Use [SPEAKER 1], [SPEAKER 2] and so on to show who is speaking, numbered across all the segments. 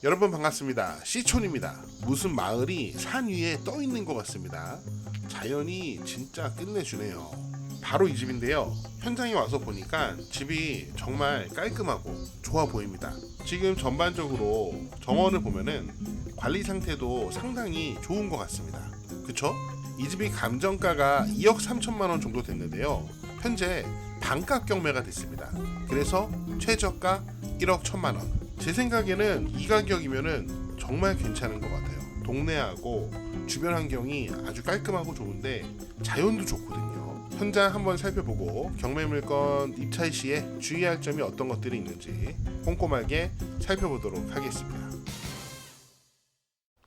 [SPEAKER 1] 여러분 반갑습니다. 시촌입니다. 무슨 마을이 산 위에 떠 있는 것 같습니다. 자연이 진짜 끝내주네요. 바로 이 집인데요. 현장에 와서 보니까 집이 정말 깔끔하고 좋아 보입니다. 지금 전반적으로 정원을 보면은 관리 상태도 상당히 좋은 것 같습니다. 그쵸? 이 집이 감정가가 2억 3천만 원 정도 됐는데요. 현재 반값 경매가 됐습니다. 그래서 최저가 1억 1천만 원. 제 생각에는 이 가격이면은 정말 괜찮은 것 같아요. 동네하고 주변 환경이 아주 깔끔하고 좋은데 자연도 좋거든요. 현장 한번 살펴보고 경매 물건 입찰 시에 주의할 점이 어떤 것들이 있는지 꼼꼼하게 살펴보도록 하겠습니다.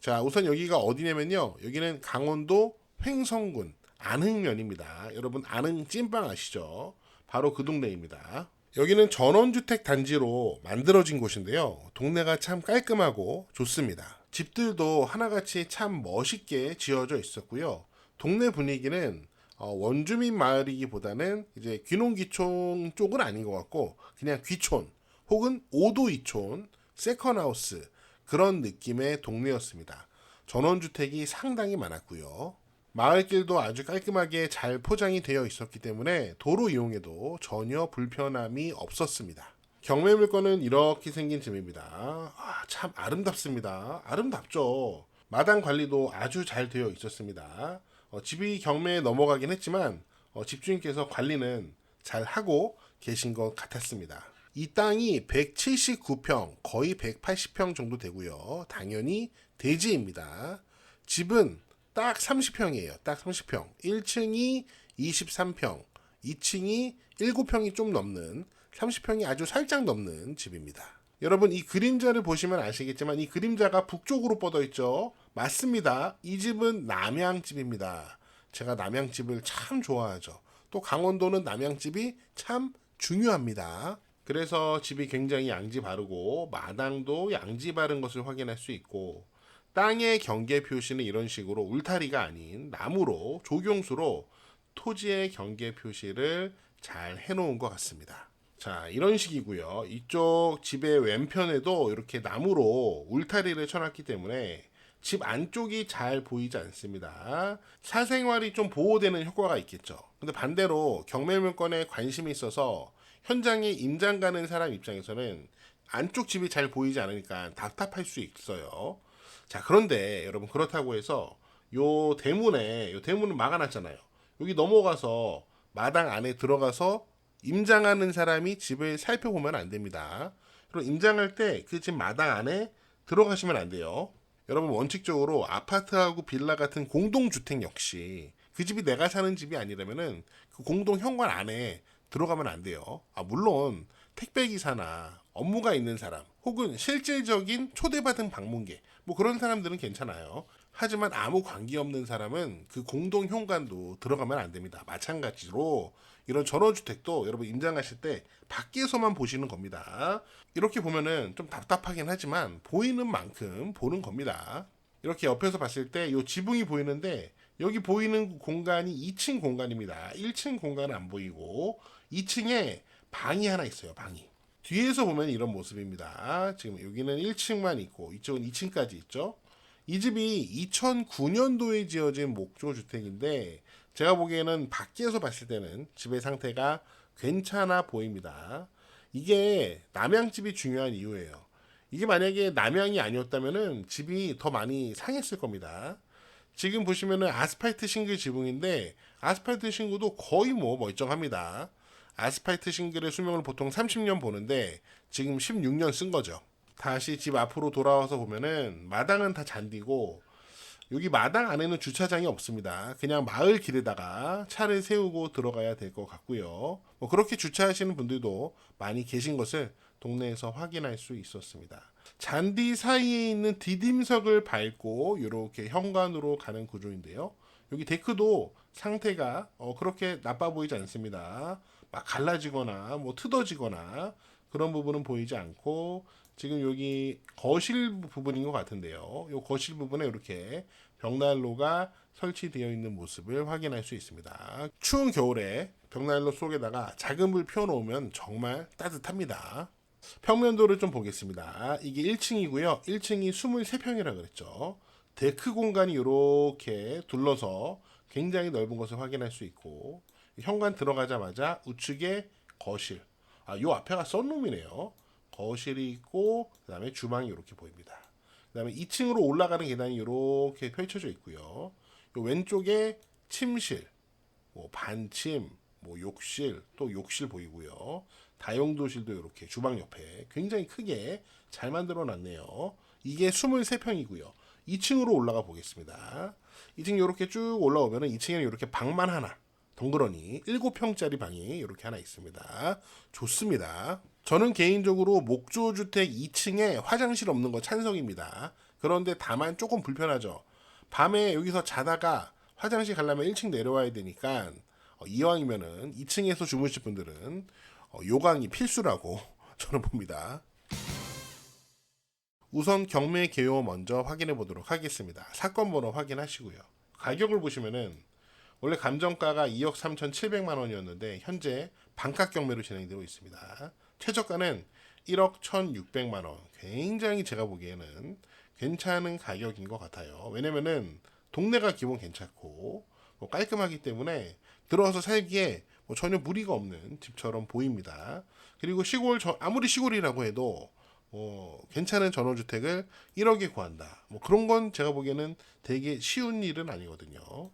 [SPEAKER 1] 자, 우선 여기가 어디냐면요. 여기는 강원도 횡성군 안흥면입니다. 여러분 안흥 찐빵 아시죠? 바로 그 동네입니다. 여기는 전원주택 단지로 만들어진 곳인데요. 동네가 참 깔끔하고 좋습니다. 집들도 하나같이 참 멋있게 지어져 있었고요. 동네 분위기는 원주민 마을이기보다는 이제 귀농귀촌 쪽은 아닌 것 같고 그냥 귀촌 혹은 오도이촌, 세컨하우스 그런 느낌의 동네였습니다. 전원주택이 상당히 많았고요. 마을길도 아주 깔끔하게 잘 포장이 되어 있었기 때문에 도로 이용에도 전혀 불편함이 없었습니다. 경매 물건은 이렇게 생긴 집입니다. 참 아름답습니다. 아름답죠. 마당 관리도 아주 잘 되어 있었습니다. 집이 경매에 넘어가긴 했지만 집주인께서 관리는 잘 하고 계신 것 같았습니다. 이 땅이 179평, 거의 180평 정도 되고요. 당연히 대지입니다. 집은 딱 30평이에요. 딱 30평. 1층이 23평, 2층이 7평이 좀 넘는 30평이 아주 살짝 넘는 집입니다. 여러분 이 그림자를 보시면 아시겠지만 이 그림자가 북쪽으로 뻗어 있죠. 맞습니다. 이 집은 남양집입니다. 제가 남양집을 참 좋아하죠. 또 강원도는 남양집이 참 중요합니다. 그래서 집이 굉장히 양지 바르고 마당도 양지 바른 것을 확인할 수 있고 땅의 경계 표시는 이런 식으로 울타리가 아닌 나무로 조경수로 토지의 경계 표시를 잘 해놓은 것 같습니다. 자, 이런 식이고요. 이쪽 집의 왼편에도 이렇게 나무로 울타리를 쳐놨기 때문에 집 안쪽이 잘 보이지 않습니다. 사생활이 좀 보호되는 효과가 있겠죠. 근데 반대로 경매 물건에 관심이 있어서 현장에 임장 가는 사람 입장에서는 안쪽 집이 잘 보이지 않으니까 답답할 수 있어요. 자, 그런데 여러분 그렇다고 해서 요 대문을 막아놨잖아요. 여기 넘어가서 마당 안에 들어가서 임장하는 사람이 집을 살펴보면 안 됩니다. 그럼 임장할 때 그 집 마당 안에 들어가시면 안 돼요. 여러분 원칙적으로 아파트하고 빌라 같은 공동주택 역시 그 집이 내가 사는 집이 아니라면은 그 공동 현관 안에 들어가면 안 돼요. 물론 택배기사나 업무가 있는 사람 혹은 실질적인 초대받은 방문객 뭐 그런 사람들은 괜찮아요. 하지만 아무 관계없는 사람은 그 공동 현관도 들어가면 안 됩니다. 마찬가지로 이런 전원주택도 여러분 임장하실 때 밖에서만 보시는 겁니다. 이렇게 보면은 좀 답답하긴 하지만 보이는 만큼 보는 겁니다. 이렇게 옆에서 봤을 때 이 지붕이 보이는데 여기 보이는 공간이 2층 공간입니다. 1층 공간은 안 보이고 2층에 방이 하나 있어요. 방이. 뒤에서 보면 이런 모습입니다. 지금 여기는 1층만 있고 이쪽은 2층까지 있죠. 이 집이 2009년도에 지어진 목조주택인데 제가 보기에는 밖에서 봤을 때는 집의 상태가 괜찮아 보입니다. 이게 남양집이 중요한 이유예요. 이게 만약에 남양이 아니었다면 집이 더 많이 상했을 겁니다. 지금 보시면은 아스팔트 싱글 지붕인데 아스팔트 싱글도 거의 뭐 멀쩡합니다. 아스팔트 싱글의 수명을 보통 30년 보는데 지금 16년 쓴 거죠. 다시 집 앞으로 돌아와서 보면은 마당은 다 잔디고 여기 마당 안에는 주차장이 없습니다. 그냥 마을 길에다가 차를 세우고 들어가야 될 것 같고요. 뭐 그렇게 주차하시는 분들도 많이 계신 것을 동네에서 확인할 수 있었습니다. 잔디 사이에 있는 디딤석을 밟고 이렇게 현관으로 가는 구조인데요. 여기 데크도 상태가 그렇게 나빠 보이지 않습니다. 막 갈라지거나 뭐 뜯어지거나 그런 부분은 보이지 않고 지금 여기 거실 부분인 것 같은데요. 이 거실 부분에 이렇게 벽난로가 설치되어 있는 모습을 확인할 수 있습니다. 추운 겨울에 벽난로 속에다가 작은 불 피워놓으면 정말 따뜻합니다. 평면도를 좀 보겠습니다. 이게 1층이고요. 1층이 23평이라 그랬죠. 데크 공간이 이렇게 둘러서 굉장히 넓은 것을 확인할 수 있고, 현관 들어가자마자 우측에 거실, 요 앞에가 썬룸이네요. 거실이 있고 그다음에 주방이 이렇게 보입니다. 그다음에 2층으로 올라가는 계단이 이렇게 펼쳐져 있고요. 요 왼쪽에 침실, 뭐 반침, 뭐 욕실, 또 욕실 보이고요. 다용도실도 이렇게 주방 옆에 굉장히 크게 잘 만들어 놨네요. 이게 23평이고요. 2층으로 올라가 보겠습니다. 2층 이렇게 쭉 올라오면은 2층에는 이렇게 방만 하나, 덩그러니 7평짜리 방이 이렇게 하나 있습니다. 좋습니다. 저는 개인적으로 목조주택 2층에 화장실 없는 거 찬성입니다. 그런데 다만 조금 불편하죠. 밤에 여기서 자다가 화장실 가려면 1층 내려와야 되니까 이왕이면은 2층에서 주무실 분들은 요강이 필수라고 저는 봅니다. 우선 경매 개요 먼저 확인해 보도록 하겠습니다. 사건 번호 확인하시고요. 가격을 보시면은 원래 감정가가 2억 3,700만 원이었는데 현재 반값 경매로 진행되고 있습니다. 최저가는 1억 1,600만 원. 굉장히 제가 보기에는 괜찮은 가격인 것 같아요. 왜냐면은 동네가 기본 괜찮고 뭐 깔끔하기 때문에 들어와서 살기에 뭐 전혀 무리가 없는 집처럼 보입니다. 그리고 시골 아무리 시골이라고 해도 괜찮은 전원주택을 1억에 구한다. 뭐 그런 건 제가 보기에는 되게 쉬운 일은 아니거든요.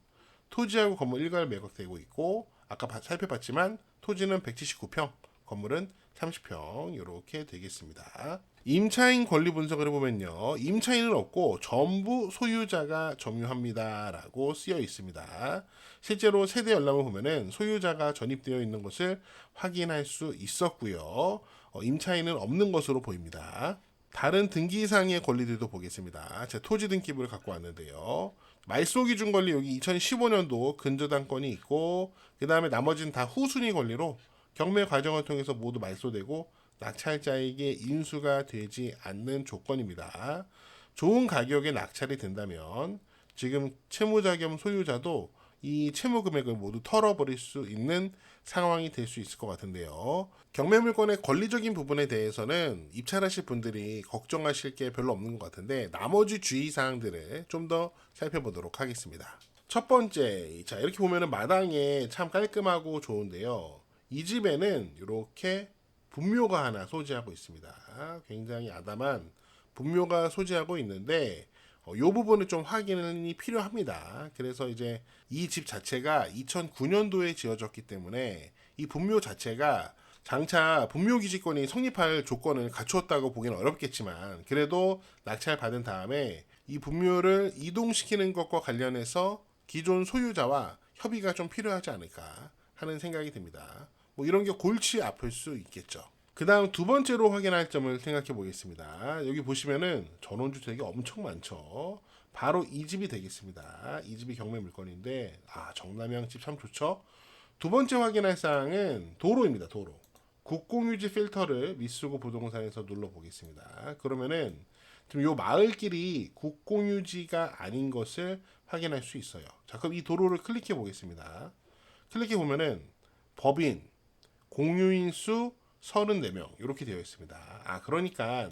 [SPEAKER 1] 토지하고 건물 일괄 매각되고 있고 아까 살펴봤지만 토지는 179평, 건물은 30평 이렇게 되겠습니다. 임차인 권리 분석을 해보면요. 임차인은 없고 전부 소유자가 점유합니다 라고 쓰여 있습니다. 실제로 세대 열람을 보면은 소유자가 전입되어 있는 것을 확인할 수 있었고요. 임차인은 없는 것으로 보입니다. 다른 등기상의 권리들도 보겠습니다. 제 토지 등기부를 갖고 왔는데요. 말소 기준 권리 여기 2015년도 근저당권이 있고 그 다음에 나머지는 다 후순위 권리로 경매 과정을 통해서 모두 말소되고 낙찰자에게 인수가 되지 않는 조건입니다. 좋은 가격에 낙찰이 된다면 지금 채무자 겸 소유자도 이 채무 금액을 모두 털어버릴 수 있는 상황이 될 수 있을 것 같은데요. 경매물건의 권리적인 부분에 대해서는 입찰하실 분들이 걱정하실 게 별로 없는 것 같은데 나머지 주의사항들을 좀 더 살펴보도록 하겠습니다. 첫 번째, 자 이렇게 보면은 마당에 참 깔끔하고 좋은데요. 이 집에는 이렇게 분묘가 하나 소지하고 있습니다. 굉장히 아담한 분묘가 소지하고 있는데 이 부분은 좀 확인이 필요합니다. 그래서 이제 이 집 자체가 2009년도에 지어졌기 때문에 이 분묘 자체가 장차 분묘기지권이 성립할 조건을 갖추었다고 보기는 어렵겠지만 그래도 낙찰 받은 다음에 이 분묘를 이동시키는 것과 관련해서 기존 소유자와 협의가 좀 필요하지 않을까 하는 생각이 듭니다. 뭐 이런 게 골치 아플 수 있겠죠. 그 다음 두 번째로 확인할 점을 생각해 보겠습니다. 여기 보시면은 전원주택이 엄청 많죠. 바로 이 집이 되겠습니다. 이 집이 경매 물건인데 정남향 집 참 좋죠. 두 번째 확인할 사항은 도로입니다. 도로. 국공유지 필터를 미쓰고 부동산에서 눌러보겠습니다. 그러면은 지금 요 마을길이 국공유지가 아닌 것을 확인할 수 있어요. 자, 그럼 이 도로를 클릭해 보겠습니다. 클릭해 보면은 법인, 공유인 수 34명 이렇게 되어 있습니다. 그러니까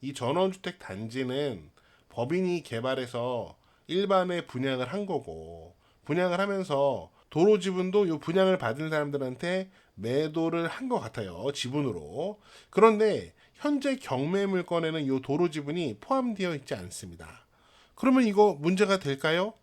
[SPEAKER 1] 이 전원주택 단지는 법인이 개발해서 일반에 분양을 한 거고 분양을 하면서 도로 지분도 이 분양을 받은 사람들한테 매도를 한 것 같아요. 지분으로. 그런데 현재 경매 물건에는 이 도로 지분이 포함되어 있지 않습니다. 그러면 이거 문제가 될까요?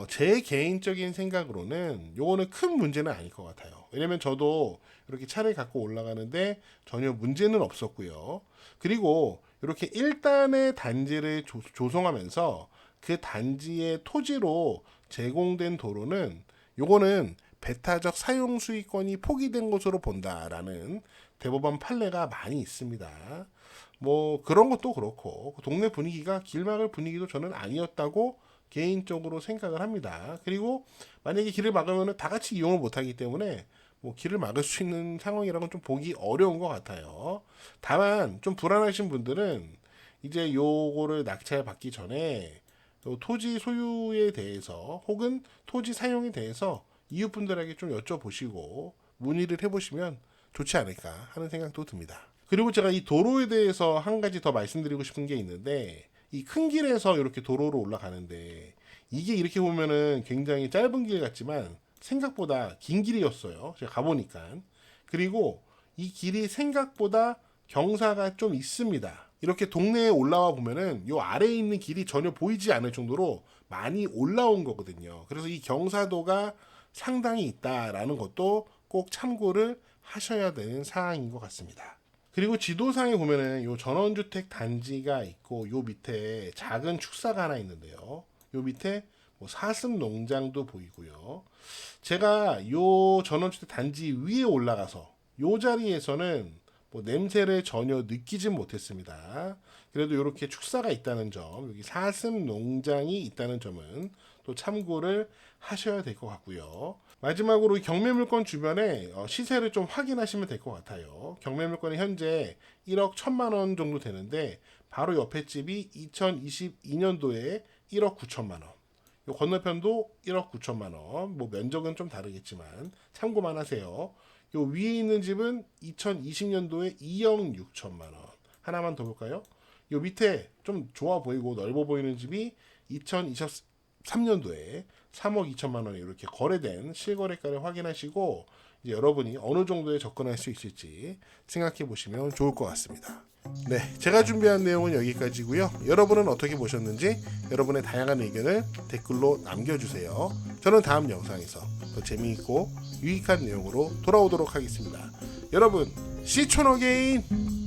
[SPEAKER 1] 제 개인적인 생각으로는 요거는 큰 문제는 아닐 것 같아요. 왜냐면 저도 이렇게 차를 갖고 올라가는데 전혀 문제는 없었고요. 그리고 이렇게 1단의 단지를 조성하면서 그 단지의 토지로 제공된 도로는 요거는 배타적 사용 수익권이 포기된 것으로 본다라는 대법원 판례가 많이 있습니다. 뭐 그런 것도 그렇고 동네 분위기가 길막을 분위기도 저는 아니었다고 개인적으로 생각을 합니다. 그리고 만약에 길을 막으면 다 같이 이용을 못하기 때문에 뭐 길을 막을 수 있는 상황이라고는 좀 보기 어려운 것 같아요. 다만 좀 불안하신 분들은 이제 요거를 낙찰 받기 전에 토지 소유에 대해서 혹은 토지 사용에 대해서 이웃분들에게 좀 여쭤보시고 문의를 해보시면 좋지 않을까 하는 생각도 듭니다. 그리고 제가 이 도로에 대해서 한 가지 더 말씀드리고 싶은 게 있는데, 이 큰 길에서 이렇게 도로로 올라가는데 이게 이렇게 보면은 굉장히 짧은 길 같지만 생각보다 긴 길이었어요. 제가 가보니까. 그리고 이 길이 생각보다 경사가 좀 있습니다. 이렇게 동네에 올라와 보면은 요 아래에 있는 길이 전혀 보이지 않을 정도로 많이 올라온 거거든요. 그래서 이 경사도가 상당히 있다라는 것도 꼭 참고를 하셔야 되는 사항인 것 같습니다. 그리고 지도상에 보면은 요 전원주택 단지가 있고 요 밑에 작은 축사가 하나 있는데요. 요 밑에 뭐 사슴 농장도 보이고요. 제가 요 전원주택 단지 위에 올라가서 요 자리에서는 뭐 냄새를 전혀 느끼진 못했습니다. 그래도 이렇게 축사가 있다는 점, 여기 사슴 농장이 있다는 점은 또 참고를 하셔야 될 것 같고요. 마지막으로 경매물건 주변에 시세를 좀 확인하시면 될 것 같아요. 경매물건이 현재 1억 1천만 원 정도 되는데 바로 옆에 집이 2022년도에 1억 9천만 원. 요 건너편도 1억 9천만 원. 뭐 면적은 좀 다르겠지만 참고만 하세요. 요 위에 있는 집은 2020년도에 2억 6천만 원. 하나만 더 볼까요? 요 밑에 좀 좋아 보이고 넓어 보이는 집이 2023년도에 3억 2천만 원에 이렇게 거래된 실거래가를 확인하시고 이제 여러분이 어느 정도에 접근할 수 있을지 생각해 보시면 좋을 것 같습니다. 네, 제가 준비한 내용은 여기까지고요. 여러분은 어떻게 보셨는지 여러분의 다양한 의견을 댓글로 남겨주세요. 저는 다음 영상에서 더 재미있고 유익한 내용으로 돌아오도록 하겠습니다. 여러분, 시촌 어게인!